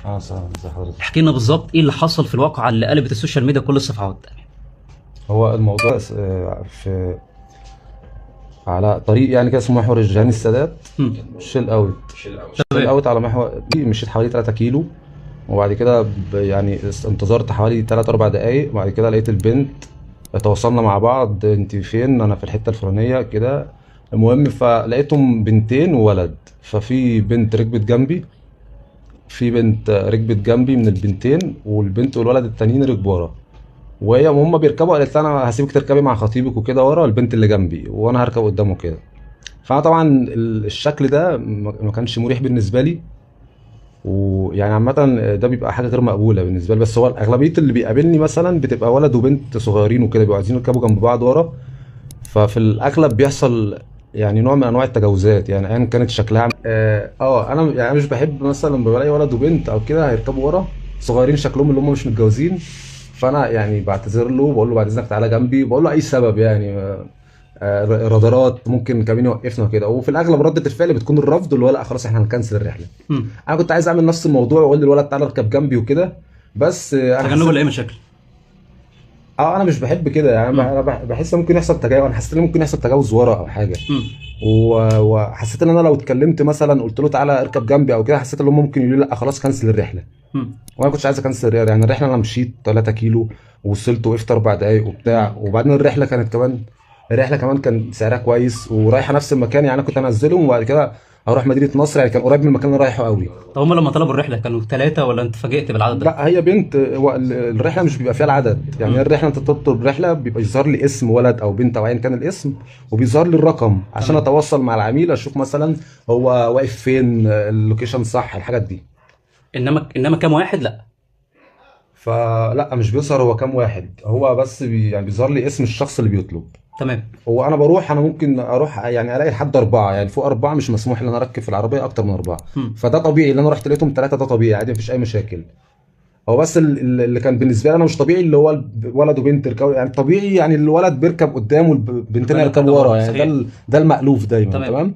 زي حضرتك. احكي لنا بالظبط ايه اللي حصل في الواقعه اللي قلبت السوشيال ميديا كل الصفحات. هو الموضوع في على طريق يعني كده اسمه محور الجهاني السادات. مم. شيل اوت. شيل تمام. اوت على محور دي، مشيت حوالي 3 كيلو. وبعد كده يعني انتظرت حوالي 3 4 دقايق. بعد كده لقيت البنت، تواصلنا مع بعض، انت فين؟ انا في الحته الفلانيه كده. المهم فلقيتهم بنتين وولد. ففي بنت ركبت جنبي، في بنت ركبت جنبي من البنتين، والبنت والولد التانيين ركبوا ورا. وهي وهم بيركبوا قالت لي انا هسيبك تركبي مع خطيبك وكده ورا، البنت اللي جنبي وانا هركب قدامه كده. فانا طبعا الشكل ده ما كانش مريح بالنسبه لي. ويعني عامه ده بيبقى حاجه غير مقبوله بالنسبه لي. بس هو اغلبيه اللي بيقابلني مثلا بتبقى ولد وبنت صغيرين وكده، بيبقوا عايزين يركبوا جنب بعض ورا. ففي الاغلب بيحصل يعني نوع من انواع التجاوزات، يعني ايا كانت شكلها. انا يعني مش بحب مثلا لما بلاقي ولد وبنت او كده هيركبوا ورا صغيرين شكلهم اللي هم مش متجوزين. فانا يعني بعتذر له، بقول له بعد اذنك تعالى جنبي، بقول له اي سبب يعني. رادارات ممكن كمين يوقفنا وكده. وفي الاغلب رده الفعل بتكون الرفض، اللي هو لا خلاص احنا هنكنسل الرحله. مم. انا كنت عايز اعمل نفس الموضوع واقول للولد تعالى اركب جنبي وكده. بس انا تجنبا حسيت لاي مشاكل. انا مش بحب كده يعني. مم. انا بحس ممكن يحصل تجاوز. انا حسيت ان ممكن يحصل تجاوز ورا او حاجه. مم. وحسيت ان انا لو اتكلمت مثلا قلت له تعالى اركب جنبي او كده، حسيت ان هم ممكن يقولوا لي لا خلاص كنسل الرحله. مم. وانا ما كنتش عايز اكنسل الرحله. يعني الرحله انا مشيت 3 كيلو ووصلت وقفت 4 دقايق وبتاع. وبعدين الرحله كمان كان سعرها كويس ورايحه نفس المكان. يعني انا كنت انزلهم وبعد كده اروح مدينه نصر، يعني كان قريب من المكان اللي أنا رايحه قوي. طب هم لما طلبوا الرحله كانوا ثلاثه ولا انت فاجئت بالعدد ده؟ لا هي بنت. هو الرحله مش بيبقى فيها العدد. يعني مم. الرحله انت تطلب رحله بيبقى يظهر لي اسم ولد او بنت او ايا كان الاسم، وبيظهر لي الرقم عشان تمام. اتواصل مع العميل، اشوف مثلا هو واقف فين، اللوكيشن صح، الحاجات دي. انما كام واحد لا. فلا مش بيظهر هو كام واحد، هو بس يعني بيظهر لي اسم الشخص اللي بيطلب. تمام. هو انا بروح، انا ممكن اروح يعني الاقي لحد 4. يعني فوق 4 مش مسموح لي ان انا اركب في العربيه اكتر من 4. مم. فده طبيعي. اللي انا رحت لقيتهم 3 ده طبيعي عادي، مفيش اي مشاكل. هو بس اللي كان بالنسبه لي انا مش طبيعي، اللي هو ولد وبنت يركبوا. يعني طبيعي يعني الولد بيركب قدام والبنتين البنات يركبوا تركب ورا. ورا، يعني صحيح. ده المألوف دايما. تمام. تمام.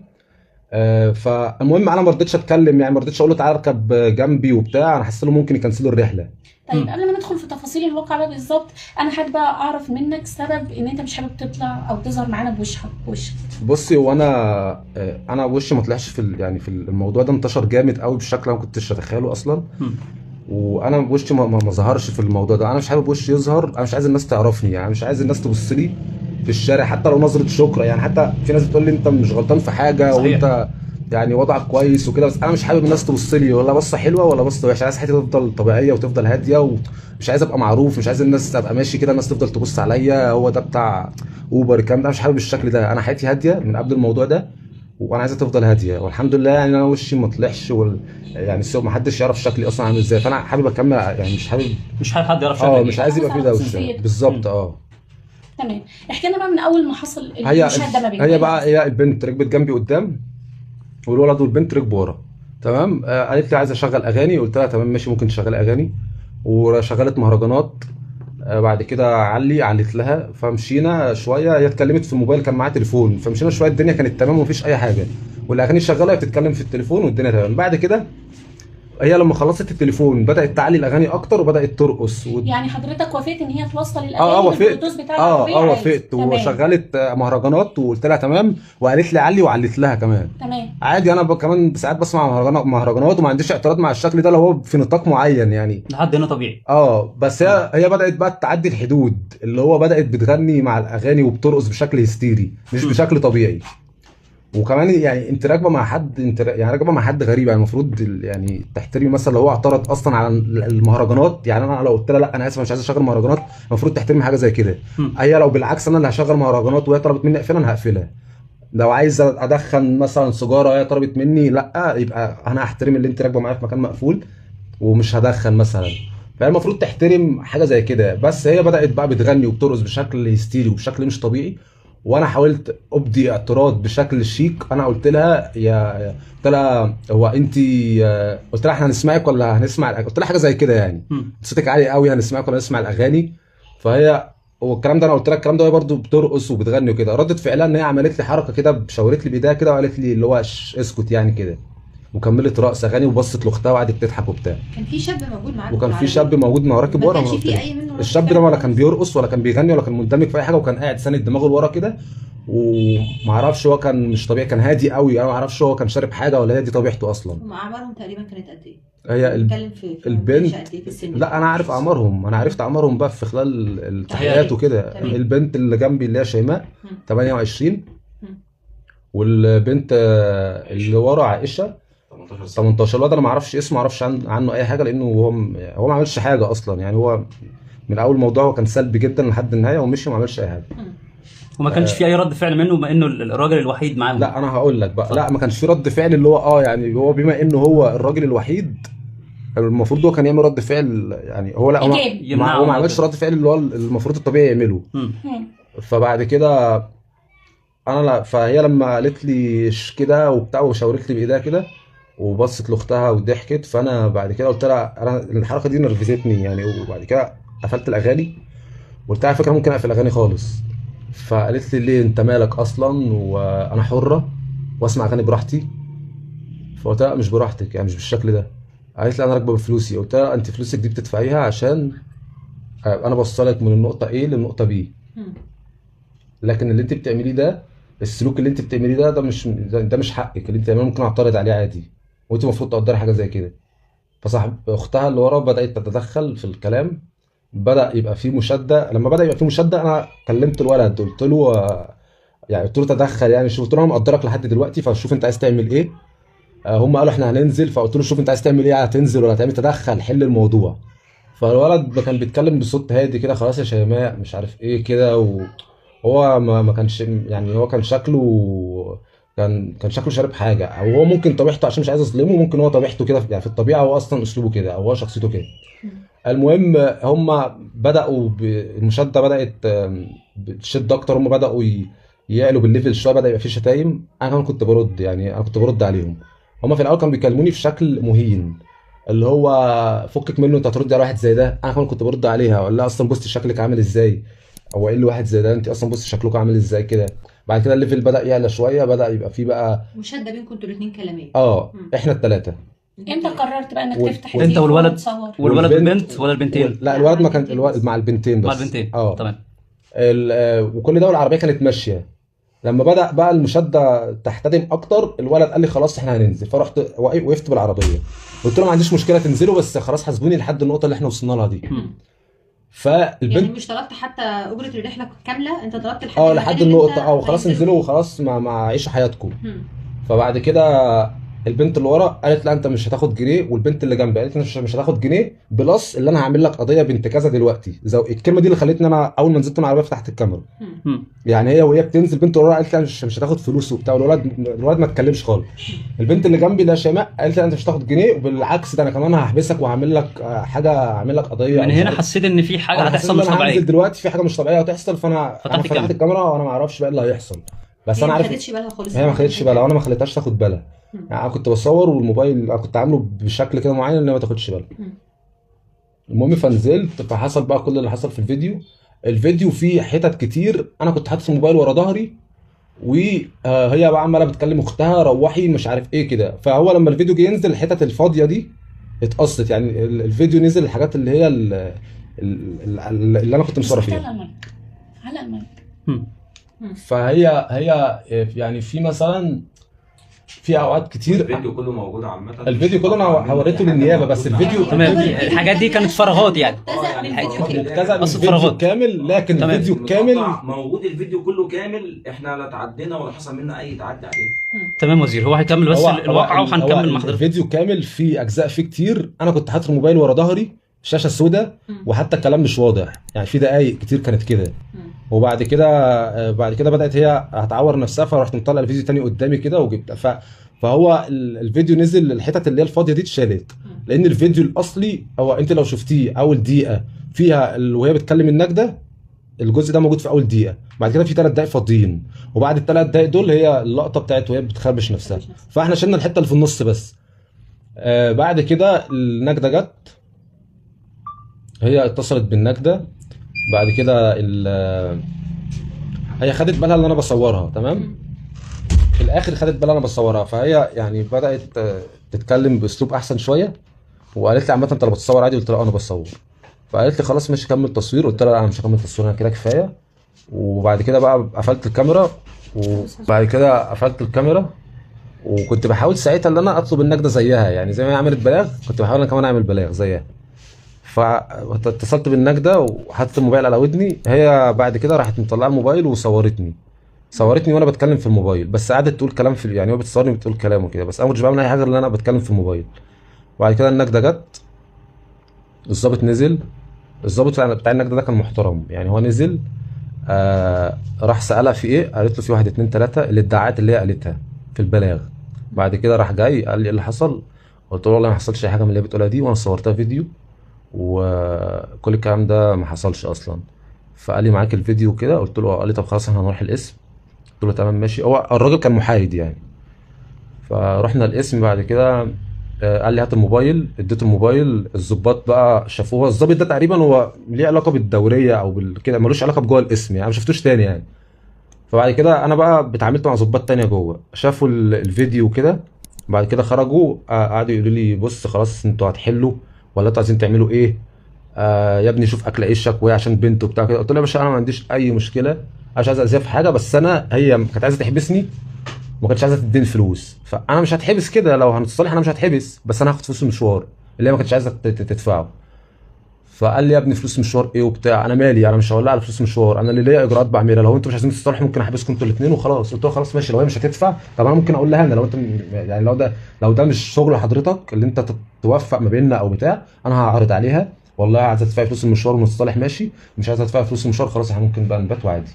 فالمهم انا ما رضيتش اتكلم. يعني ما رضيتش اقول له تعالى اركب جنبي وبتاع. انا حسيت له ممكن يكنسلوا الرحله. طيب مم. قبل ما ندخل في تفاصيل الواقع ده بالظبط، انا حابه اعرف منك سبب ان انت مش حابب تطلع او تظهر معانا بوشك. بصي، هو انا وشي ما طلعش يعني في الموضوع ده انتشر جامد قوي بشكل انا ما كنتش اتخيله اصلا. مم. وانا وشي ما ظهرش في الموضوع ده. انا مش حابب وشي يظهر. انا مش عايز الناس تعرفني. يعني مش عايز الناس تبص لي في الشارع حتى لو نظره شكر. يعني حتى في ناس بتقول لي انت مش غلطان في حاجه صحيح. وانت يعني وضعك كويس وكده. بس انا مش حابب الناس تبص لي ولا بصه حلوه ولا بصه وحشه. عايز حياتي تفضل طبيعيه وتفضل هاديه. ومش عايز ابقى معروف. مش عايز الناس ابقى ماشي كده الناس تفضل تبص عليا هو ده بتاع اوبر الكلام ده. مش حابب الشكل ده. انا حياتي هاديه من قبل الموضوع ده، وانا عايزها تفضل هاديه. والحمد لله يعني انا وشي ما طلعش يعني ما حدش يعرف شكلي اصلا عامل ازاي. فانا حابب اكمل. يعني مش حابب. مش حابب حد يعرف شكلك مش ايه. عايز يبقى فيه حافظ على دوشه خصوصيتك. بالظبط. مم. تمام. احكي لنا بقى من اول ما حصل هي المشهد ده ما بينكم. هي بقى هي البنت ركبت جنبي قدام، والولد والبنت ركبوا ورا. تمام. قالت لي عايزه اشغل اغاني. قلت لها تمام ماشي ممكن تشغلي اغاني. وشغلت مهرجانات. بعد كده علت لها. فمشينا شويه. هي اتكلمت في الموبايل كان معاها تليفون. فمشينا شويه الدنيا كانت تمام ومفيش اي حاجه. والاغاني شغاله هي بتتكلم في التليفون والدنيا تمام. بعد كده هي لما خلصت التليفون بدات تعلي الاغاني اكتر وبدات ترقص يعني حضرتك وافقت ان هي توصل اه الاغاني وافقت. بالبلوتوث بتاع العربيه عادي؟ وافقت تمام. وشغلت مهرجانات وقلت لها تمام. وقالت لي علي وعلت لها كمان. تمام. عادي. انا كمان ساعات بسمع مهرجانات وما عنديش اعتراض مع الشكل ده لو هو في نطاق معين يعني. لحد هنا طبيعي. بس هي بدات بقى تعدي الحدود. اللي هو بدات بتغني مع الاغاني وبترقص بشكل هستيري مش مم. بشكل طبيعي. وكمان يعني انت راكبه مع حد، يعني راكبه مع حد غريب. يعني المفروض يعني تحترمي مثلا لو هو اعترض اصلا على المهرجانات. يعني انا لو قلت لها لا انا اسف مش عايز اشغل مهرجانات، المفروض تحترمي حاجه زي كده. مم. هي لو بالعكس انا اللي هشغل مهرجانات وهي طلبت مني اقفلها انا هقفلها. لو عايز ادخن مثلا سيجاره وهي طلبت مني لا، يبقى انا هحترم اللي انت راكبه معايا في مكان مقفول ومش هدخن مثلا. فهي المفروض تحترم حاجه زي كده. بس هي بدات بقى بتغني وبترقص بشكل هستيري وبشكل مش طبيعي. وانا حاولت ابدي اعتراض بشكل شيك. انا قلت لها قلت لها هو انت، قلت لها احنا هنسمعك ولا هنسمع قلت لها حاجه زي كده يعني. مم. صوتك عالي قوي هنسمعك ولا نسمع الاغاني؟ فهي والكلام ده انا قلت لها الكلام ده وهي برده بترقص وبتغني وكده. ردت فعلها ان هي عملت لي حركه كده، شاورت لي بايديها كده وقالت لي اللي هو اسكت يعني كده. وكملت رقص اغاني وبصت لاختها وقعدت تضحك وبتاع. كان في شاب موجود معاك وكان في شاب موجود مع راكب ورا. ما كانش في اي منه الشاب ده ولا كان بيرقص ولا كان بيغني ولا كان مندمج في اي حاجه، وكان قاعد ساند دماغه لورا كده، ومعرفش هو كان مش طبيعي، كان هادي قوي. انا معرفش هو كان شارب حاجه ولا هي دي طبيعته اصلا. هم اعمارهم تقريبا كانت قد ايه؟ هي بنتكلم في البنت قد ايه في السن؟ لا انا عارف اعمارهم، انا عرفت اعمارهم بقى في خلال التحقيقات وكده. تمام. البنت اللي جنبي اللي هي شيماء 28، مم. والبنت اللي ورا عائشه 18. الواد انا ما اعرفش اسمه، ما اعرفش عنه اي حاجه، لانه هو ما عملش حاجه اصلا. يعني هو من اول موضوع هو كان سلبي جدا لحد النهايه ومشي وما عملش اي حاجه. وما كانش في اي رد فعل منه بما انه الراجل الوحيد معاهم. لا انا هقول لك بقى، لا ما كانش في رد فعل اللي هو يعني هو بما انه هو الراجل الوحيد المفروض هو كان يعمل رد فعل. يعني هو لا هو ما عملش رد فعل اللي هو المفروض الطبيعي يعمله. فبعد كده انا لا، فهي لما قالت لي كده وبتاع وشاورت لي بايديها كده وبصت لاختها وضحكت، فانا بعد كده قلت لها انا الحركه دي نرفزتني يعني. وبعد كده قفلت الاغاني وقلت لها على فكره ممكن اقفل الاغاني خالص. فقالت لي ليه انت مالك اصلا وانا حره واسمع اغاني براحتي. فقلت لها مش براحتك يعني، مش بالشكل ده. قالت لي انا راكبه بفلوسي. قلت لها انت فلوسك دي بتدفعيها عشان انا بوصلك من النقطه A للنقطه B، لكن اللي انت بتعمليه ده، السلوك اللي انت بتعمليه ده ده مش حقك. اللي انت بتعمله ممكن اعترض عليه عادي، وانت المفروض تقدري حاجه زي كده. فصاحب اختها اللي ورا بدات تتدخل في الكلام، بدا يبقى في مشاده. لما بدا يبقى في مشاده انا كلمت الولد قلت له يعني قلت له تدخل يعني. شوف قلت له انا مقدرك لحد دلوقتي، فشوف انت عايز تعمل ايه. هم قالوا احنا هننزل، فقلت له شوف انت عايز تعمل ايه، هتنزل ولا هتعمل تدخل حل الموضوع. فالولد كان بيتكلم بصوت هادي كده، خلاص يا شيماء مش عارف ايه كده. وهو ما كانش يعني، هو كان شكله كان شكله شارب حاجه، او هو ممكن طبيعته عشان مش عايز اظلمه، ممكن هو طبيعته كده يعني في الطبيعه هو اصلا اسلوبه كده او هو شخصيته كده. المهم هم بداوا المشاده بدات بتشد اكتر، هم بداوا يعلوا بالليفل شويه، بدا يبقى في شتايم. انا كمان كنت برد يعني، انا كنت برد عليهم. هم في الاول كانوا بيكلموني في شكل مهين، اللي هو فكك منه انت هتردي على واحد زي ده. انا كمان كنت برد عليها اقول لها اصلا بصي شكلك عامل ازاي، هو ايه اللي واحد زي ده، انت اصلا بصي شكلكم عامل ازاي كده. بعد كده الليفل بدا يعلى شويه، بدا يبقى فيه بقى مشاده بينكم انتوا الاثنين كلاميه. احنا الثلاثه. امتى قررت بقى انك تفتح انت والولد وتصور؟ والولد والبنت ولا البنتين؟ لا الولد ما كان، الولد مع البنتين بس. مع البنتين تمام. وكل ده والعربيه كانت ماشيه. لما بدا بقى المشاده تحتدم اكتر، الولد قال لي خلاص احنا هننزل. فرحت وقفت بالعربيه قلت له ما عنديش مشكله تنزلوا، بس خلاص حاسبوني لحد النقطه اللي احنا وصلنا لها دي. فالبنت يعني مش طلبت حتى اجره الرحله كامله، انت طلبت لحد النقطه وخلاص انزلوا وخلاص مع عيشوا حياتكم. فبعد كده البنت اللي ورا قالت لا انت مش هتاخد جنيه، والبنت اللي جنبي قالت مش هتاخد جنيه بلس اللي انا هعمل لك قضيه بنت كذا دلوقتي. الكلمه دي اللي خلتني انا اول ما نزلت من العربيه فتحت الكاميرا. يعني هي وهي بتنزل البنت اللي ورا قالت لي مش هتاخد فلوس وبتاع، الولد ما اتكلمش خالص. البنت اللي جنبي اللي هي شيماء قالت لي انت مش هتاخد جنيه، وبالعكس ده انا كمان هحبسك وهعمل لك حاجه، هعمل لك قضيه. من هنا حسيت ان في حاجه هتحصل مش طبيعيه. هنزل دلوقتي في حاجه مش طبيعيه هتحصل، فانا فتحت الكاميرا وانا ما اعرفش بقى اللي هيحصل، بس انا عارف. ما خدتش بالها خالص. هي ما خدتش بالها وانا ما خليتهاش تاخد بالها. يعني انا كنت بصور والموبايل انا كنت عامله بشكل كده معين ان هي ما تاخدش بالها. المهم فنزلت، فحصل بقى كل اللي حصل في الفيديو فيه حتت كتير انا كنت حاطط الموبايل ورا ظهري، وهي بقى عماله بتكلم اختها روحي مش عارف ايه كده. فهو لما الفيديو جه ينزل الحتت الفاضيه دي اتقصت. يعني الفيديو نزل الحاجات اللي هي اللي انا كنت مصور فيها على المايك. فهي يعني في مثلا في اوقات كتير الفيديو كله موجود عامه. الفيديو كله انا هوريته للنيابه، بس الفيديو تمام. الحاجات دي كانت فراغات يعني مبتذل من الفيديو كامل، لكن الفيديو كامل موجود، الفيديو كله كامل. احنا لا تعدينا ولا حصل منا اي تعدي عليه. تمام وزير، هو هيكمل بس الواقعه وهنكمل مع حضرتك. الفيديو كامل في اجزاء فيه كتير انا كنت حاطط الموبايل ورا ظهري، الشاشه السوداء، وحتى الكلام مش واضح يعني، في دقايق كتير كانت كده. وبعد كده بدات هي هتعور نفسها، فرحت مطلع الفيديو تاني قدامي كده وجبت. فهو الفيديو نزل الحتت اللي هي الفاضيه دي اتشالت، لان الفيديو الاصلي هو انت لو شفتيه اول دقيقه فيها وهي بتكلم النجده، الجزء ده موجود في اول دقيقه. بعد كده في 3 دقايق فاضيين، وبعد ال3 دقايق دول هي اللقطه بتاعت وهي بتخربش نفسها. فاحنا شلنا الحته اللي في النص بس. بعد كده النجده جت، هي اتصلت بالنجده. بعد كده هي خدت بالها ان انا بصورها، تمام. في الاخر خدت بالها انا بصورها، فهي يعني بدات تتكلم باسلوب احسن شويه، وقالت لي عامه انت لو بتصور عادي؟ قلت لها انا بصور. فقالت لي خلاص ماشي كمل تصوير. قلت لها لا انا مش هكمل تصوير، انا كده كفايه. وبعد كده بقى قفلت الكاميرا. وبعد كده قفلت الكاميرا، وكنت بحاول ساعتها ان انا اطلب النجده زيها، يعني زي ما هي عملت بلاغ كنت بحاول انا كمان اعمل بلاغ زيها. فاتصلت بالنجده وحطيت الموبايل على ودني. هي بعد كده راحت مطلعه الموبايل صورتني وانا بتكلم في الموبايل، بس قعدت تقول كلام في يعني هو بتصورني بتقول كلام وكده، بس انا ما كنتش بعمل اي حاجه غير ان انا بتكلم في الموبايل. وبعد كده النجده جت، الضابط نزل. الضابط بتاع النجده ده كان محترم، يعني هو نزل راح سالها في ايه، قالت له في 1 2 3 الادعاءات اللي هي قالتها في البلاغ. بعد كده راح جاي قال لي ايه اللي حصل؟ قلت له والله ما حصلش اي حاجه من اللي هي بتقولها دي، وانا صورتها فيديو وكل الكلام ده ما حصلش اصلا. فقال لي معاك الفيديو كده؟ قلت له قال لي طب خلاص احنا هنروح القسم. قلت له تمام ماشي. هو الراجل كان محايد يعني. فرحنا القسم. بعد كده قال لي هات الموبايل. اديته الموبايل. الضباط بقى شافوها. الضابط ده تقريبا هو ليه علاقه بالدوريه او كده، ملوش علاقه بجوه القسم يعني، ما شفتوش تاني يعني. فبعد كده انا بقى اتعاملت مع ضباط تانية جوه، شافوا الفيديو وكده. بعد كده خرجوا قعدوا يقولوا لي بص خلاص انتوا هتحلوا ولا انتوا عايزين تعملوا ايه؟ يا ابني شوف اكل عيشك، وهي عشان بنت وبتاع كده. قلت له يا باشا انا ما عنديش اي مشكله، انا مش عايز اذيها في حاجه، بس هي كانت عايزه تحبسني وما كانتش عايزه تديني فلوس. فانا مش هتحبس كده، لو هنتصالح انا مش هتحبس، بس انا هاخد فلوس المشوار اللي هي ما كانتش عايزه تدفعه. فقال لي يا ابني فلوس مشوار ايه وبتاع؟ انا مالي، انا مش هقول لها على فلوس مشوار، انا اللي ليا اجراءات بعملها، لو انتوا مش عايزين تتصالحوا ممكن احبسكم انتوا الاثنين وخلاص. قلت له خلاص ماشي، لو هي مش هتدفع طب انا ممكن اقول لها انا، لو انت يعني لو ده مش شغل حضرتك اللي انت توفق ما بيننا او بتاع، انا هعرض عليها والله عايزه تدفعي فلوس المشوار ونتصالح ماشي، مش عايزه تدفعي فلوس المشوار خلاص احنا ممكن بقى نبات وعادي.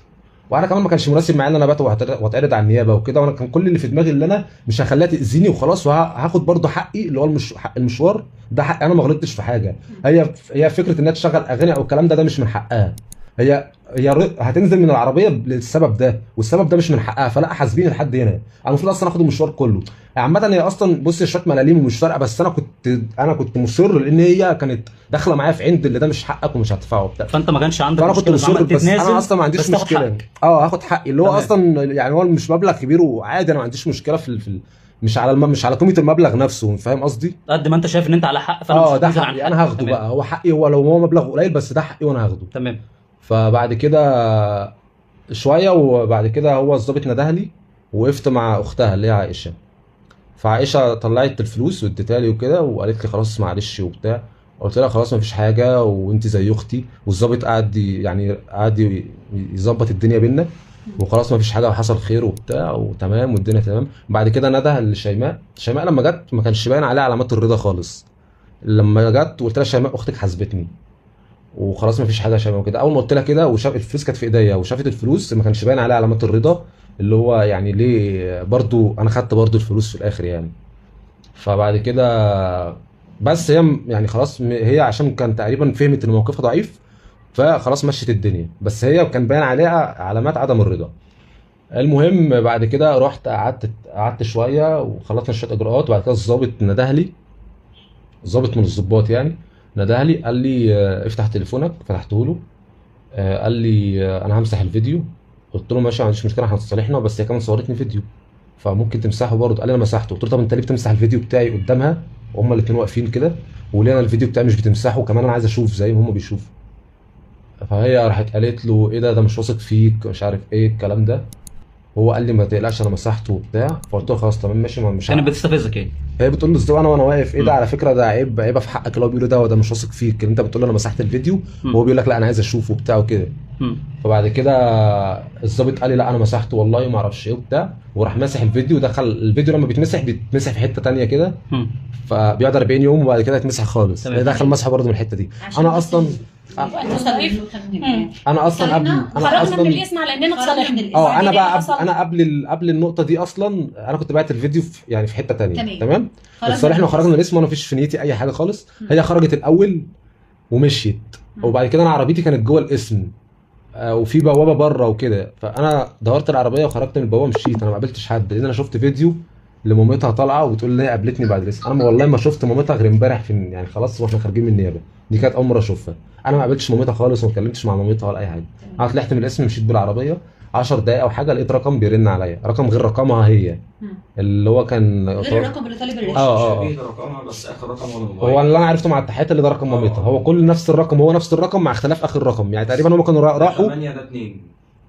وانا كمان ما كانش مناسب معايا ان انا بات واتعرض على النيابه وكده، وانا كان كل اللي في دماغي اللي انا مش هخليها تاذيني وخلاص، وهاخد برضه حقي اللي هو حق المشوار ده حق، انا ما غلطتش في حاجه. هي فكره انها تشغل اغاني او الكلام ده مش من حقها. هي هتنزل من العربيه للسبب ده، والسبب ده مش من حقها، فلا حاسبيني لحد هنا. انا المفروض اصلا اخد المشوار كله. عامه هي اصلا بص شويه ملاليم ومش فارقه، بس انا كنت مصر لان هي كانت داخله معايا في عند اللي ده مش حقك ومش هدفعه وبتاع. فانت ما كانش عندك فانا كنت مصر، بس انا اصلا ما عنديش مشكله. هاخد حقي اللي هو اصلا يعني هو مش مبلغ كبير وعادي، انا ما عنديش مشكله في مش على قيمه المبلغ نفسه، فاهم قصدي؟ قد ما انت شايف ان انت على حق، فانا ده حقي انا هاخده بقى، هو حقي، هو لو هو مبلغ قليل بس ده حقي وانا هاخده. تمام. فبعد كده شويه، وبعد كده هو الضابط ندهلي، وقفت مع اختها اللي هي عائشه. فعائشه طلعت الفلوس واديتها لي وكده، وقالت لي خلاص معلش وبتاع. قلت لها خلاص مفيش حاجه وانت زي اختي. والضابط قعد يظبط الدنيا بينا، وخلاص مفيش حاجه وحصل خير وبتاع وتمام والدنيا تمام. بعد كده نده لشيماء. شيماء لما جت ما كانش باين عليها علامات الرضا خالص. لما جت قلت لها شيماء اختك حاسبتني وخلاص مفيش حاجه شبه كده. اول ما قلت لها كده وشاف الفلوس كانت في ايديا وشافت الفلوس، ما كانش باين عليها علامات الرضا، اللي هو يعني ليه برضو انا خدت برضو الفلوس في الاخر يعني. فبعد كده بس هي يعني خلاص هي عشان كان تقريبا فهمت ان موقفها ضعيف، فخلاص مشيت الدنيا، بس هي كان باين عليها علامات عدم الرضا. المهم بعد كده رحت قعدت شويه وخلصنا شويه اجراءات. وبعد كده الضابط ندهلي، الضابط من الضباط يعني، ندهلي قال لي افتح تليفونك. فتحته له. قال لي انا همسح الفيديو. قلت له ماشي ما عنديش مشكله، احنا هتصالحنا، بس هي كمان صورتني فيديو فممكن تمسحه برضه. قال لي انا مسحته. قلت له طب انت ليه بتمسح الفيديو بتاعي قدامها وهم الاثنين واقفين كده، وليه انا الفيديو بتاعي مش بتمسحه كمان؟ انا عايز اشوف زي ما هم بيشوفوا. فهي راحت قالت له ايه ده مش واثق فيك مش عارف ايه الكلام ده. هو قال لي ما تقلقش انا مسحته وبتاع. فقلت له خلاص تمام ماشي، مش كانت بتستفزك يعني. هي بتقول له ازاي وانا واقف ايه ده؟ على فكره ده عيبه في حقك اللي هو بيقوله ده، وده مش واثق فيك اللي انت بتقول له انا مسحت الفيديو وهو بيقول لك لا انا عايز اشوفه وبتاع وكده. فبعد كده الضابط قال لي لا انا مسحته والله وما اعرفش ايه وبتاع، وراح ماسح الفيديو. دخل الفيديو لما بيتمسح في حته ثانيه كده، فبيقعد 40 يوم وبعد كده يتمسح خالص. دخل مسح برضه من الحته دي. انا اصلا خرجنا من الاسم على اننا اتصالحنا. انا بقى انا قبل النقطه دي اصلا انا كنت باعت الفيديو يعني في حته ثانيه. تمام. اتصالحنا وخرجنا من الاسم وانا مفيش في نيتي اي حاجه خالص. هي خرجت الاول ومشيت، وبعد كده انا عربيتي كانت جوه الاسم وفي بوابه بره وكده، فانا دورت العربيه وخرجت من البوابه ومشيت. انا ما قابلتش حد لان انا شفت فيديو لمامتها طالعه وبتقول لي هي قابلتني بعد الاسم. انا والله ما شفت مامتها غير امبارح في يعني خلاص واحنا خارجين من النيابه، دي كانت اول مره اشوفها. انا ما قابلتش مامتها خالص وما اتكلمتش مع مامتها ولا اي حاجه. انا طلعت من الاسم مشيت بالعربيه 10 دقايق او حاجه لقيت رقم بيرن عليا، رقم غير رقمها هي، مم. اللي هو كان غير الرقم اللي طالب الرشوه. اه. شبيه رقمها بس اخر رقم ولا موبايل. هو اللي انا عرفته مع التحيات اللي ده رقم مامتها، هو كل نفس الرقم، هو نفس الرقم مع اختلاف اخر رقم، يعني تقريبا هم كانوا راحوا 8 ده 2.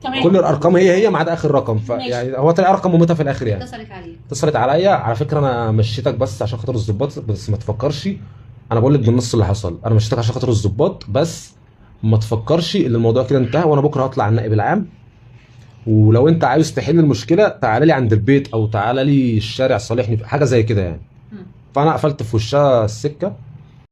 تمام. كل الارقام هي ما عدا اخر رقم، ماشي. فيعني هو طلع رقم مامتها في الاخر يعني. اتصلت عليه. اتصلت عليا، على فكره انا مشيتك بس عشان خاطر الظباط، بس ما تفكرش، انا بقول لك بالنص اللي حصل، انا مشيتك عشان خاطر الظباط بس، ما تفكرش ان الموضوع كده انتهى، وانا بكره هطلع على النائب العام، ولو انت عايز تحل المشكله تعالى لي عند البيت او تعالى لي الشارع صالحني، حاجه زي كده يعني. مم. فانا قفلت في وشها السكه،